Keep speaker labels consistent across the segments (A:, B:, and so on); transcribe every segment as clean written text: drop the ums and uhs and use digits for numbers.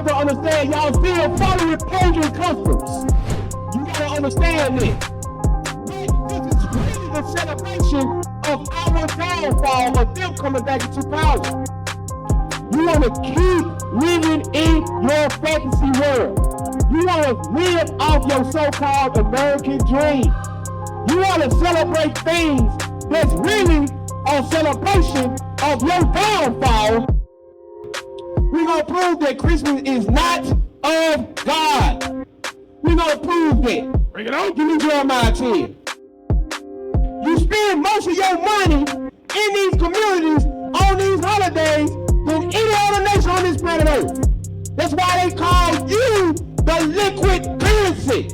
A: to understand y'all still following pagan customs. You gotta understand this. This is really the celebration of our downfall, of them coming back into power. You want to keep living in your fantasy world. You want to live off your so-called American dream. You want to celebrate things that's really a celebration of your downfall. We're going to prove that Christmas is not of God. We're going to prove that.
B: Bring it on.
A: Give me Jeremiah 10. You spend most of your money in these communities on these holidays than any other nation on this planet Earth. That's why they call you the liquid currency.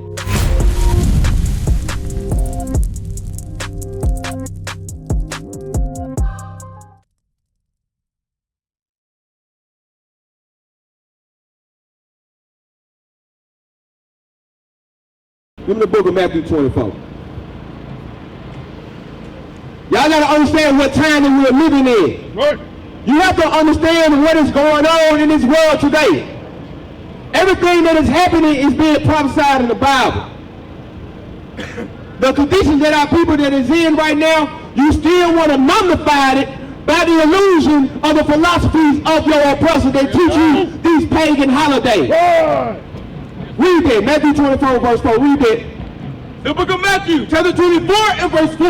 A: Give me the book of Matthew 24. Y'all gotta understand what time that we're living in.
B: Right.
A: You have to understand what is going on in this world today. Everything that is happening is being prophesied in the Bible. The conditions that our people that is in right now, you still want to nullify it by the illusion of the philosophies of your oppressor that teach you these pagan holidays.
B: Right.
A: Read that, Matthew 24 verse 4, read that.
B: The book of Matthew, chapter 24 and verse 4.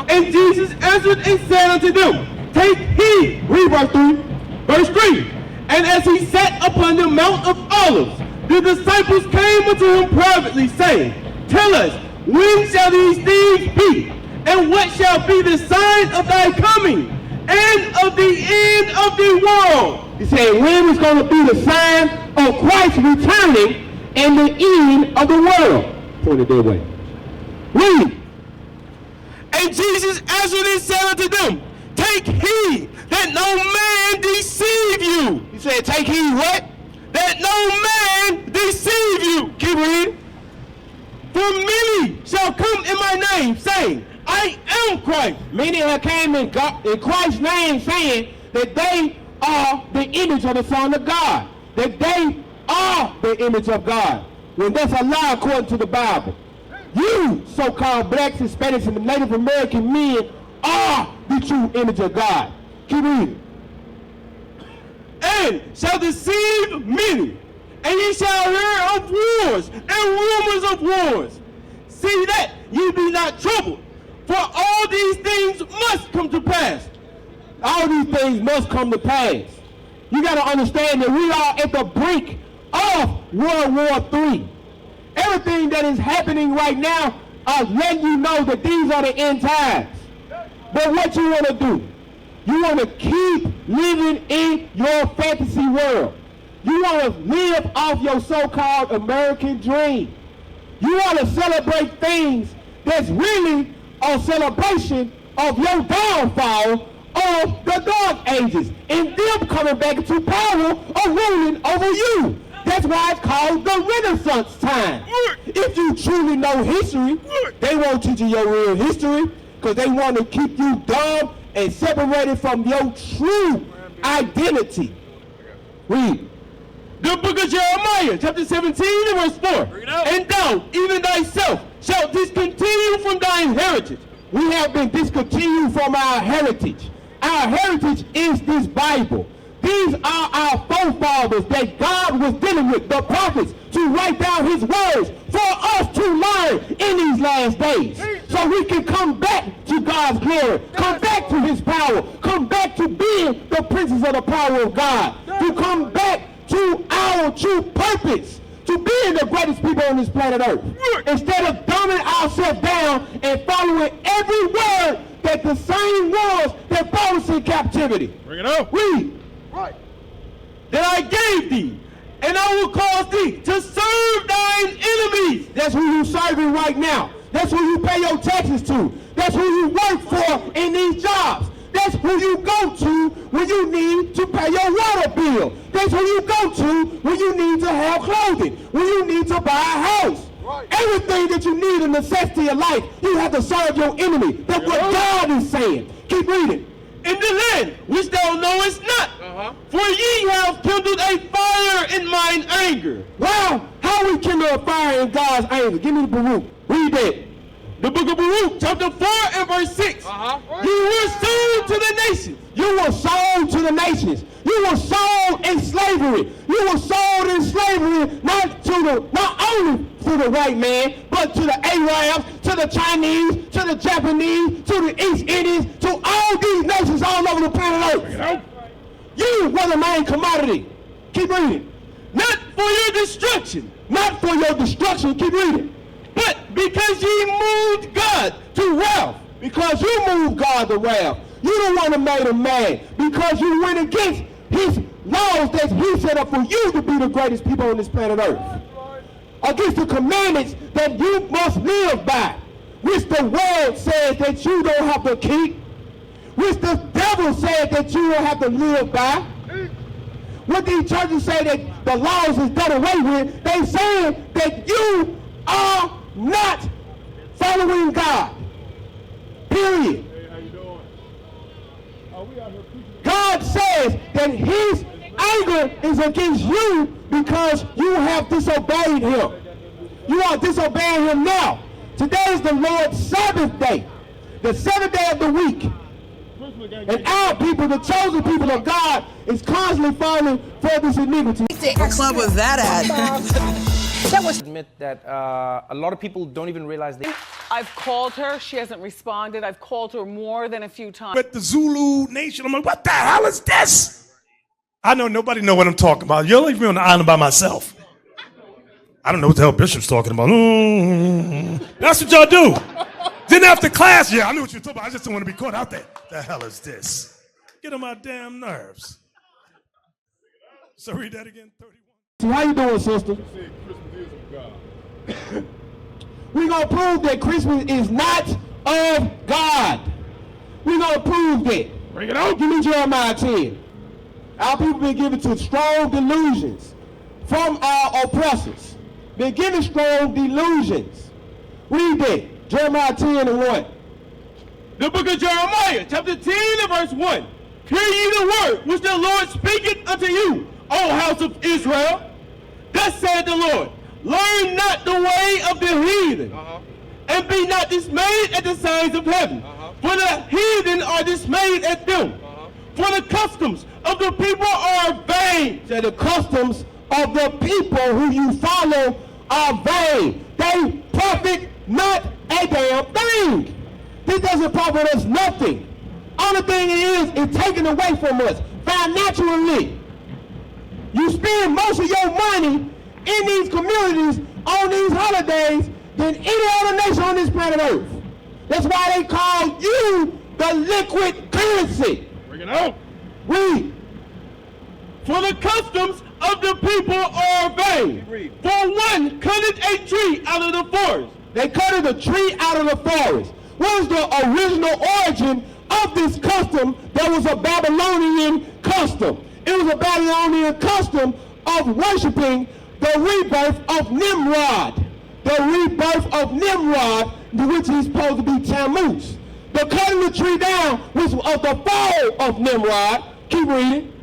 B: And Jesus answered and said unto them, take heed.
A: Read verse 3.
B: Verse 3. And as he sat upon the Mount of Olives, the disciples came unto him privately, saying, tell us, when shall these things be? And what shall be the sign of thy coming and of the end of the world?
A: He said, when is going to be the sign of Christ returning and the end of the world? Point it that way. Read.
B: And Jesus answered and said unto them, take heed that no man deceive you.
A: He said, take heed what?
B: That no man deceive you.
A: Keep reading.
B: For many shall come in my name, saying, I am Christ.
A: Many have came in Christ's name, saying that they are the image of the Son of God. That they are the image of God. When that's a lie according to the Bible. You, so-called blacks, Hispanics, and Native American men are the true image of God. Keep reading.
B: And shall deceive many, and ye shall hear of wars and rumors of wars. See that ye be not troubled, for all these things must come to pass.
A: All these things must come to pass. You got to understand that we are at the brink of World War III. Everything that is happening right now are letting you know that these are the end times. But what you want to do, you want to keep living in your fantasy world. You want to live off your so-called American dream. You want to celebrate things that's really a celebration of your downfall of the Dark Ages and them coming back into power or ruling over you. That's why it's called the Renaissance time. If you truly know history, they won't teach you your real history because they want to keep you dumb and separated from your true identity. Read.
B: The book of Jeremiah, chapter 17 and verse 4. And thou, even thyself, shalt discontinue from thine heritage.
A: We have been discontinued from our heritage. Our heritage is this Bible. These are our forefathers that God was dealing with, the prophets, to write down his words for us to learn in these last days. So we can come back to God's glory, come back to his power, come back to being the princes of the power of God, to come back to our true purpose, to being the greatest people on this planet Earth. Instead of dumbing ourselves down and following every word that the same ones that brought us in captivity.
B: Bring it up.
A: Read.
B: Right. That I gave thee, and I will cause thee to serve thine enemies.
A: That's who you serving right now. That's who you pay your taxes to. That's who you work for in these jobs. That's who you go to when you need to pay your water bill. That's who you go to when you need to have clothing, when you need to buy a house. Right. Everything that you need, a necessity of life, you have to serve your enemy. That's what God is saying. Keep reading.
B: in the land which thou knowest not. For ye have kindled a fire in mine anger.
A: Wow, how we kindle a fire in God's anger? Give me the Baruch. Read that.
B: The book of Baruch, chapter 4 and verse 6. You were sold to the nations.
A: You were sold to the nations. You were sold in slavery. You were sold in slavery not only to the white man, but to the Arabs, to the Chinese, to the Japanese, to the East Indians, to all these nations all over the planet Earth. You were the main commodity. Keep reading.
B: Not for your destruction.
A: Not for your destruction. Keep reading.
B: But because ye moved God to wrath.
A: Because you moved God to wrath. You the one that made him mad. Because you went against his laws that he set up for you to be the greatest people on this planet Earth. Against the commandments that you must live by. Which the world says that you don't have to keep. Which the devil said that you don't have to live by. What these churches say that the laws is done away with, they saying that you are not following God. Period.
C: Hey, how you doing? We out here preaching.
A: God says that his anger is against you because you have disobeyed him. You are disobeying him now. Today is the Lord's Sabbath day, the seventh day of the week. And our people, the chosen people of God, is constantly falling for this iniquity.
D: What club was that at?
E: That was admit that a lot of people don't even realize they.
F: I've called her. She hasn't responded. I've called her more than a few times.
C: With the Zulu Nation, I'm like, what the hell is this? I know nobody know what I'm talking about. You'll leave me on the island by myself. I don't know what the hell Bishop's talking about. That's what y'all do. Then after class, yeah, I knew what you were talking about. I just didn't want to be caught out there. The hell is this? Get on my damn nerves. So read that again, 31.
A: So how you doing, sister? We're going to prove that Christmas is not of God. We're going to prove that.
C: Bring it on.
A: Give me Jeremiah 10. Our people been given to strong delusions from our oppressors. Been given strong delusions. Read that. Jeremiah 10 and 1.
B: The book of Jeremiah, chapter 10 and verse 1. Hear ye the word which the Lord speaketh unto you, O house of Israel. Thus saith the Lord, learn not the way of the heathen, and be not dismayed at the signs of heaven. For the heathen are dismayed at them. For the customs of the people are vain.
A: So the customs of the people who you follow are vain. They profit not a damn thing. This doesn't profit us nothing. Only thing it is taken away from us financially. You spend most of your money in these communities on these holidays than any other nation on this planet Earth. That's why they call you the liquid currency.
C: Bring it out.
A: Read.
B: For the customs of the people are vain. For one cutteth a tree out of the forest.
A: They cutted a tree out of the forest. What is the original origin of this custom that was a Babylonian custom? It was a Babylonian custom of worshiping the rebirth of Nimrod. The rebirth of Nimrod, which is supposed to be Tammuz. The cutting the tree down was of the fall of Nimrod. Keep reading.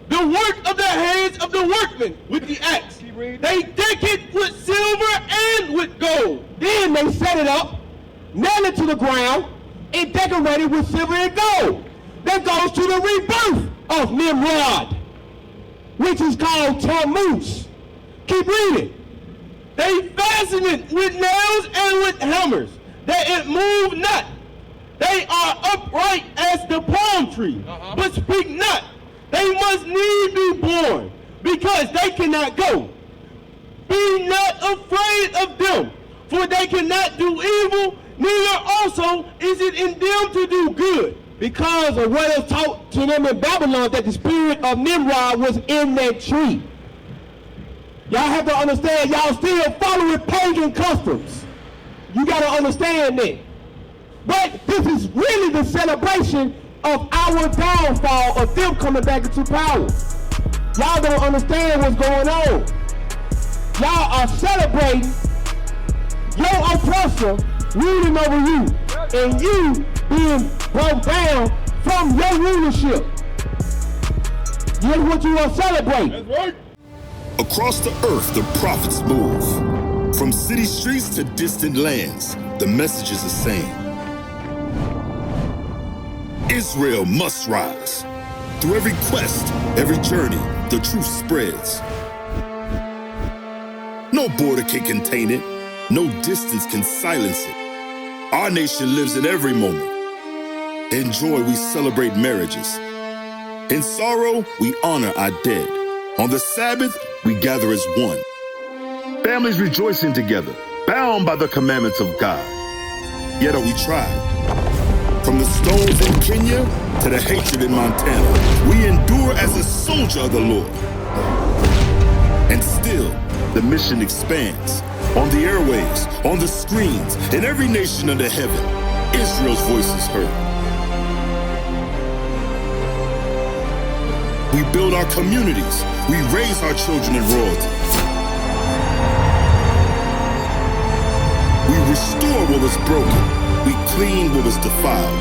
B: The work of the hands of the workmen with the axe. They deck it with silver and with gold.
A: Then they set it up, nail it to the ground, and decorate it with silver and gold. That goes to the rebirth of Nimrod, which is called Tammuz. Keep reading.
B: They fasten it with nails and with hammers, that it move not. They are upright as the palm tree, but speak not. They must need be born, because they cannot go. Be not afraid of them, for they cannot do evil, neither also is it in them to do good.
A: Because of what was taught to them in Babylon, that the spirit of Nimrod was in that tree. Y'all have to understand, y'all still following pagan customs. You got to understand that. But this is really the celebration of our downfall, of them coming back into power. Y'all don't understand what's going on. Y'all are celebrating your oppressor ruling over you, and you being broke down from your rulership. Here's what you will celebrate.
B: That's right.
G: Across the earth, the prophets move. From city streets to distant lands, the message is the same. Israel must rise. Through every quest, every journey, the truth spreads. No border can contain it. No distance can silence it. Our nation lives in every moment. In joy, we celebrate marriages. In sorrow, we honor our dead. On the Sabbath, we gather as one. Families rejoicing together, bound by the commandments of God. Yet are we tried. From the stones in Kenya to the hatred in Montana, we endure as a soldier of the Lord. And still, the mission expands. On the airwaves, on the screens, in every nation under heaven, Israel's voice is heard. We build our communities. We raise our children in royalty. We restore what was broken. We clean what was defiled.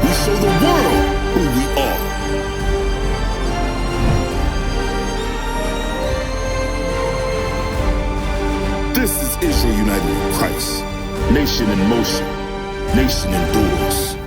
G: We show the world who we are. This is Israel united in Christ. Nation in motion. Nation endures.